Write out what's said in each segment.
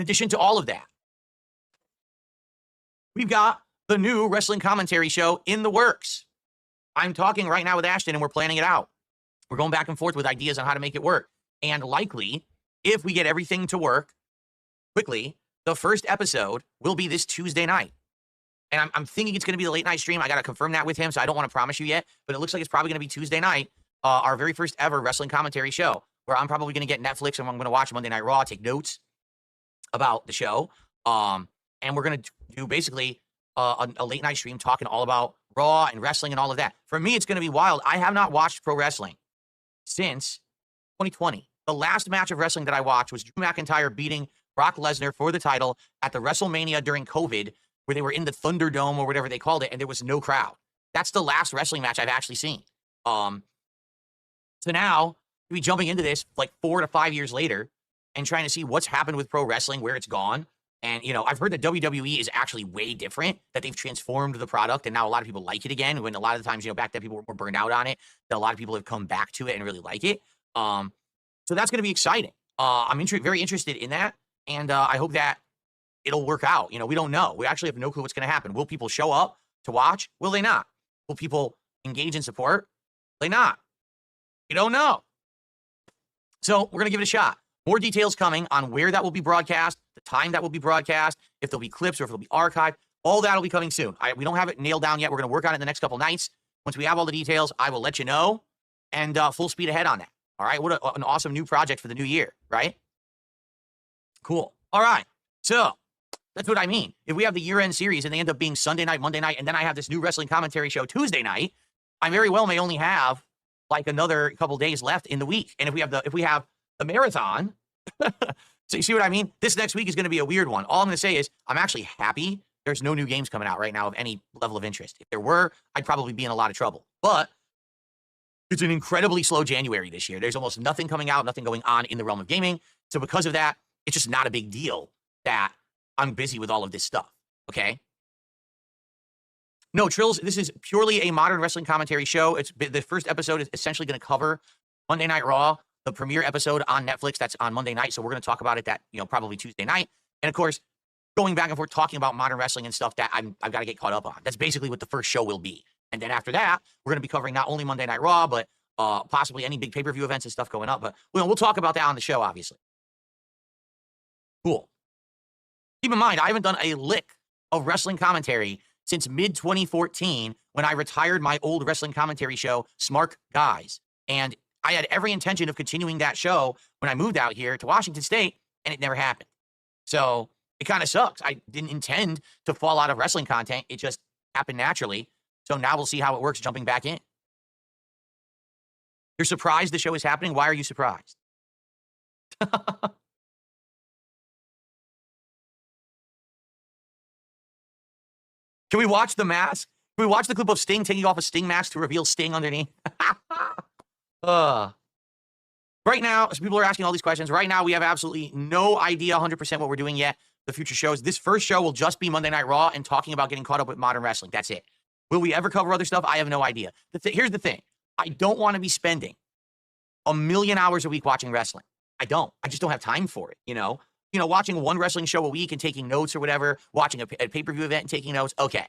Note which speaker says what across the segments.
Speaker 1: addition to all of that, we've got the new wrestling commentary show in the works. I'm talking right now with Ashton, and we're planning it out. We're going back and forth with ideas on how to make it work. And likely, if we get everything to work quickly, the first episode will be this Tuesday night. And I'm thinking it's going to be the late night stream. I got to confirm that with him, so I don't want to promise you yet. But it looks like it's probably going to be Tuesday night, our very first ever wrestling commentary show, where I'm probably going to get Netflix and I'm going to watch Monday Night Raw, take notes about the show. And we're going to do basically a late night stream talking all about Raw and wrestling and all of that. For me, it's going to be wild. I have not watched pro wrestling since 2020. The last match of wrestling that I watched was Drew McIntyre beating Brock Lesnar for the title at the WrestleMania during COVID, where they were in the Thunderdome or whatever they called it, and there was no crowd. That's the last wrestling match I've actually seen. So now, to be jumping into this like 4 to 5 years later and trying to see what's happened with pro wrestling, where it's gone. And, you know, I've heard that WWE is actually way different, that they've transformed the product, and now a lot of people like it again, when a lot of the times, you know, back then people were more burned out on it, that a lot of people have come back to it and really like it. So that's going to be exciting. I'm very interested in that, and I hope that it'll work out. You know, we don't know. We actually have no clue what's going to happen. Will people show up to watch? Will they not? Will people engage in support? Will they not? We don't know. So we're going to give it a shot. More details coming on where that will be broadcast, the time that will be broadcast, if there'll be clips or if it'll be archived. All that will be coming soon. We don't have it nailed down yet. We're going to work on it in the next couple nights. Once we have all the details, I will let you know, and full speed ahead on that. All right? What an awesome new project for the new year, right? Cool. All right. So that's what I mean. If we have the year-end series and they end up being Sunday night, Monday night, and then I have this new wrestling commentary show Tuesday night, I very well may only have like another couple days left in the week. And if we have the marathon, so you see what I mean? This next week is going to be a weird one. All I'm going to say is I'm actually happy there's no new games coming out right now of any level of interest. If there were, I'd probably be in a lot of trouble. But it's an incredibly slow January this year. There's almost nothing coming out, nothing going on in the realm of gaming. So because of that, it's just not a big deal that I'm busy with all of this stuff, okay? No, Trills, this is purely a modern wrestling commentary show. The first episode is essentially going to cover Monday Night Raw, the premiere episode on Netflix. That's on Monday night, so we're going to talk about it probably Tuesday night. And of course, going back and forth talking about modern wrestling and stuff that I've got to get caught up on. That's basically what the first show will be. And then after that, we're going to be covering not only Monday Night Raw, but possibly any big pay-per-view events and stuff going up. But we'll talk about that on the show, obviously. Cool. Keep in mind, I haven't done a lick of wrestling commentary since mid-2014 when I retired my old wrestling commentary show, Smart Guys. And I had every intention of continuing that show when I moved out here to Washington State, and it never happened. So it kind of sucks. I didn't intend to fall out of wrestling content. It just happened naturally. So now we'll see how it works jumping back in. You're surprised the show is happening? Why are you surprised? Can we watch the mask? Can we watch the clip of Sting taking off a Sting mask to reveal Sting underneath? Right now, so people are asking all these questions. Right now, we have absolutely no idea 100% what we're doing yet. The future shows. This first show will just be Monday Night Raw and talking about getting caught up with modern wrestling. That's it. Will we ever cover other stuff? I have no idea. Here's the thing. I don't want to be spending 1 million hours a week watching wrestling. I don't. I just don't have time for it, you know? Watching one wrestling show a week and taking notes or whatever, watching a pay-per-view event and taking notes, okay.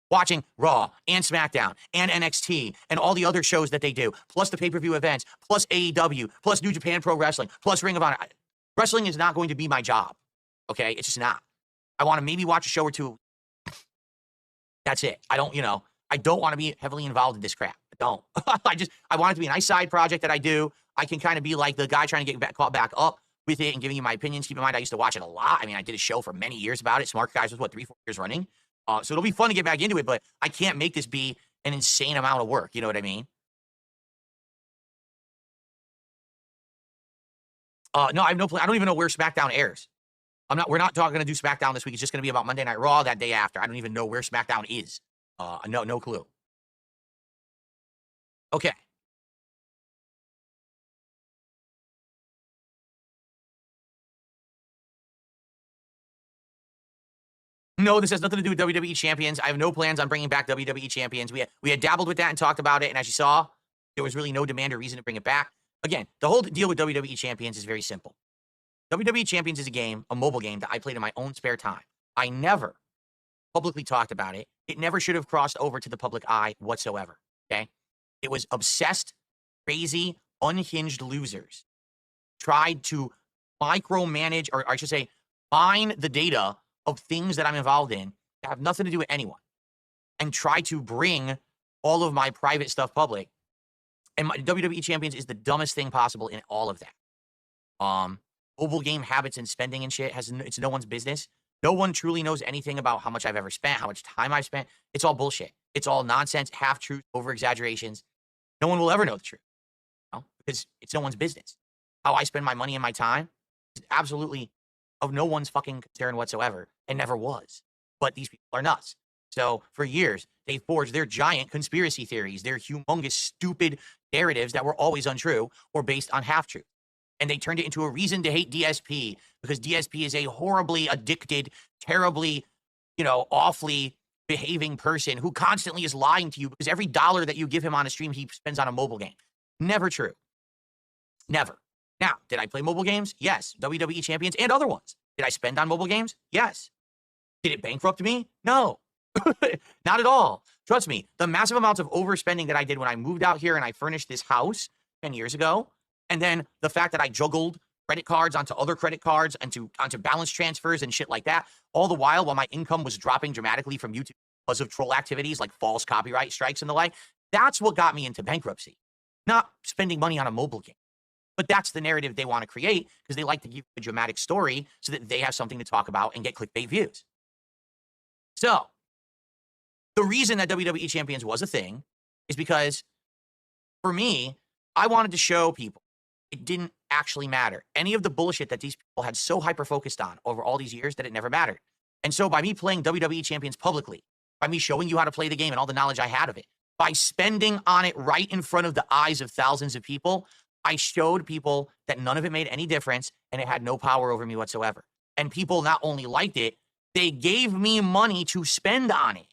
Speaker 1: Watching Raw and SmackDown and NXT and all the other shows that they do, plus the pay-per-view events, plus AEW, plus New Japan Pro Wrestling, plus Ring of Honor. Wrestling is not going to be my job, okay? It's just not. I want to maybe watch a show or two. That's it. I don't want to be heavily involved in this crap. I don't. I want it to be a nice side project that I do. I can kind of be like the guy trying to get caught back up with it and giving you my opinions. Keep in mind, I used to watch it a lot. I mean, I did a show for many years about it. Smart Guys was, 3-4 years running? So it'll be fun to get back into it, but I can't make this be an insane amount of work. You know what I mean? No, I have no plan. I don't even know where SmackDown airs. We're not going to do SmackDown this week. It's just going to be about Monday Night Raw that day after. I don't even know where SmackDown is. No clue. Okay. No, this has nothing to do with WWE Champions. I have no plans on bringing back WWE Champions. We had dabbled with that and talked about it, and as you saw, there was really no demand or reason to bring it back. Again, the whole deal with WWE Champions is very simple. WWE Champions is a game, a mobile game that I played in my own spare time. I never publicly talked about it. It never should have crossed over to the public eye whatsoever. Okay. It was obsessed, crazy, unhinged losers tried to micromanage, or I should say, mine the data of things that I'm involved in that have nothing to do with anyone and try to bring all of my private stuff public. And my WWE Champions is the dumbest thing possible in all of that. Mobile game habits and spending and shit it's no one's business. No one truly knows anything about how much I've ever spent, how much time I've spent. It's all bullshit. It's all nonsense, half-truths, over-exaggerations. No one will ever know the truth, because it's no one's business. How I spend my money and my time is absolutely of no one's fucking concern whatsoever, and never was. But these people are nuts. So for years, they forged their giant conspiracy theories, their humongous, stupid narratives that were always untrue or based on half-truth. And they turned it into a reason to hate DSP, because DSP is a horribly addicted, terribly, awfully behaving person who constantly is lying to you because every dollar that you give him on a stream, he spends on a mobile game. Never true. Never. Now, did I play mobile games? Yes. WWE Champions and other ones. Did I spend on mobile games? Yes. Did it bankrupt me? No. Not at all. Trust me, the massive amounts of overspending that I did when I moved out here and I furnished this house 10 years ago, and then the fact that I juggled credit cards onto other credit cards and onto balance transfers and shit like that, all the while my income was dropping dramatically from YouTube because of troll activities like false copyright strikes and the like, that's what got me into bankruptcy. Not spending money on a mobile game. But that's the narrative they want to create because they like to give a dramatic story so that they have something to talk about and get clickbait views. So, the reason that WWE Champions was a thing is because, for me, I wanted to show people it didn't actually matter. Any of the bullshit that these people had so hyper-focused on over all these years that it never mattered. And so by me playing WWE Champions publicly, by me showing you how to play the game and all the knowledge I had of it, by spending on it right in front of the eyes of thousands of people, I showed people that none of it made any difference and it had no power over me whatsoever. And people not only liked it, they gave me money to spend on it.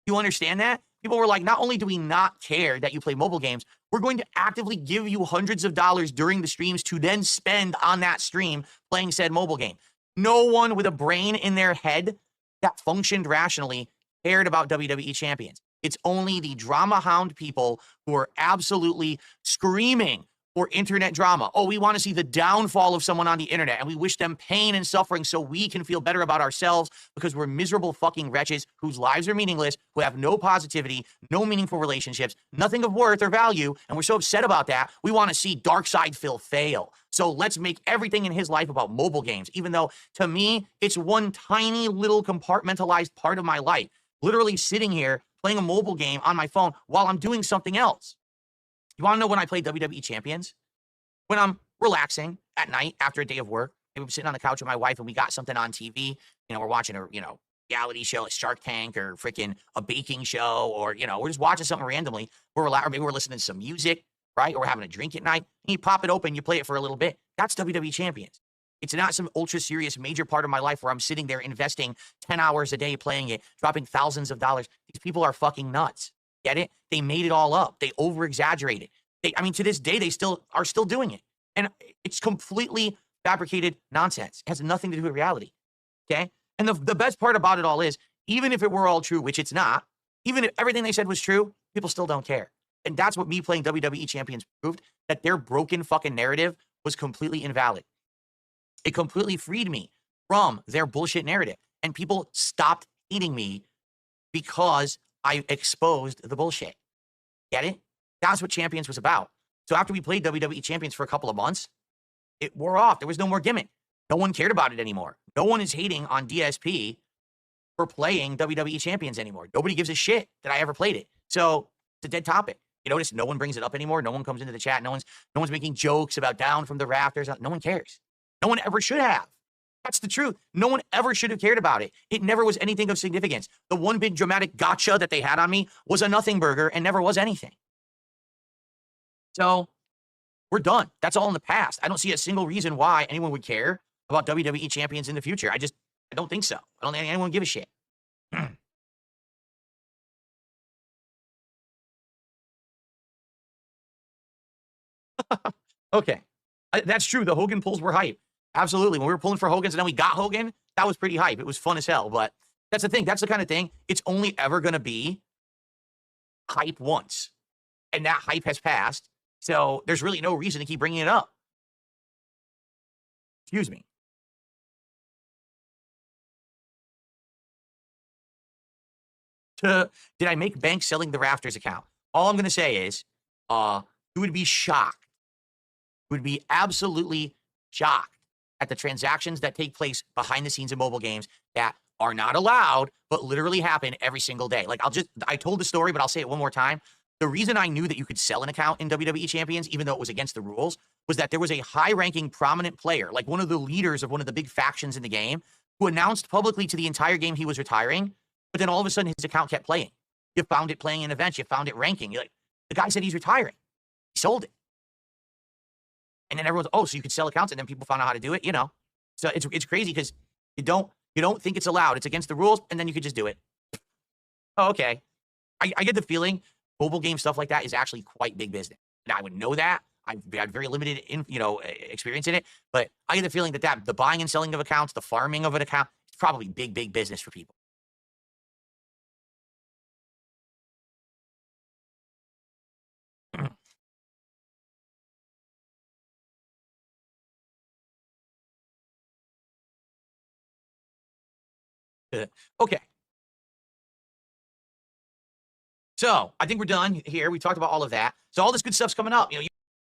Speaker 1: You understand that? People were like, not only do we not care that you play mobile games, we're going to actively give you hundreds of dollars during the streams to then spend on that stream playing said mobile game. No one with a brain in their head that functioned rationally cared about WWE Champions. It's only the drama hound people who are absolutely screaming for internet drama. Oh, we want to see the downfall of someone on the internet, and we wish them pain and suffering so we can feel better about ourselves because we're miserable fucking wretches whose lives are meaningless, who have no positivity, no meaningful relationships, nothing of worth or value, and we're so upset about that, we want to see Darkside Phil fail. So let's make everything in his life about mobile games, even though, to me, it's one tiny little compartmentalized part of my life. Literally sitting here playing a mobile game on my phone while I'm doing something else. You want to know when I play WWE Champions? When I'm relaxing at night after a day of work. Maybe I'm sitting on the couch with my wife and we got something on TV. We're watching a, reality show like Shark Tank or freaking a baking show, or, we're just watching something randomly. Or maybe we're listening to some music, right? Or we're having a drink at night. And you pop it open, you play it for a little bit. That's WWE Champions. It's not some ultra serious major part of my life where I'm sitting there investing 10 hours a day playing it, dropping thousands of dollars. These people are fucking nuts. Get it? They made it all up. They over-exaggerated. To this day, they are still doing it. And it's completely fabricated nonsense. It has nothing to do with reality. Okay? And the best part about it all is, even if it were all true, which it's not, even if everything they said was true, people still don't care. And that's what me playing WWE Champions proved, that their broken fucking narrative was completely invalid. It completely freed me from their bullshit narrative. And people stopped hating me because I exposed the bullshit. Get it? That's what Champions was about. So after we played WWE Champions for a couple of months, it wore off. There was no more gimmick. No one cared about it anymore. No one is hating on DSP for playing WWE Champions anymore. Nobody gives a shit that I ever played it. So it's a dead topic. You notice no one brings it up anymore. No one comes into the chat. No one's making jokes about down from the rafters. No one cares. No one ever should have. That's the truth. No one ever should have cared about it. It never was anything of significance. The one big dramatic gotcha that they had on me was a nothing burger and never was anything. So we're done. That's all in the past. I don't see a single reason why anyone would care about WWE Champions in the future. I don't think so. I don't think anyone would give a shit. Okay. That's true. The Hogan pulls were hype. Absolutely. When we were pulling for Hogan's and then we got Hogan, that was pretty hype. It was fun as hell. But that's the thing. That's the kind of thing. It's only ever going to be hype once. And that hype has passed. So there's really no reason to keep bringing it up. Excuse me. Did I make bank selling the Rafters account? All I'm going to say is, you would be shocked. You would be absolutely shocked at the transactions that take place behind the scenes in mobile games that are not allowed, but literally happen every single day. Like, I told the story, but I'll say it one more time. The reason I knew that you could sell an account in WWE Champions, even though it was against the rules, was that there was a high-ranking prominent player, like one of the leaders of one of the big factions in the game, who announced publicly to the entire game he was retiring, but then all of a sudden his account kept playing. You found it playing in events. You found it ranking. You're like, the guy said he's retiring. He sold it. And then everyone's, oh, so you could sell accounts, and then people found out how to do it, you know. So it's crazy because you don't think it's allowed. It's against the rules, and then you could just do it. Oh, okay. I get the feeling mobile game stuff like that is actually quite big business. And I would know that. I've had very limited, experience in it, but I get the feeling that the buying and selling of accounts, the farming of an account, it's probably big business for people. Okay. So I think we're done here. We talked about all of that. So all this good stuff's coming up. You know,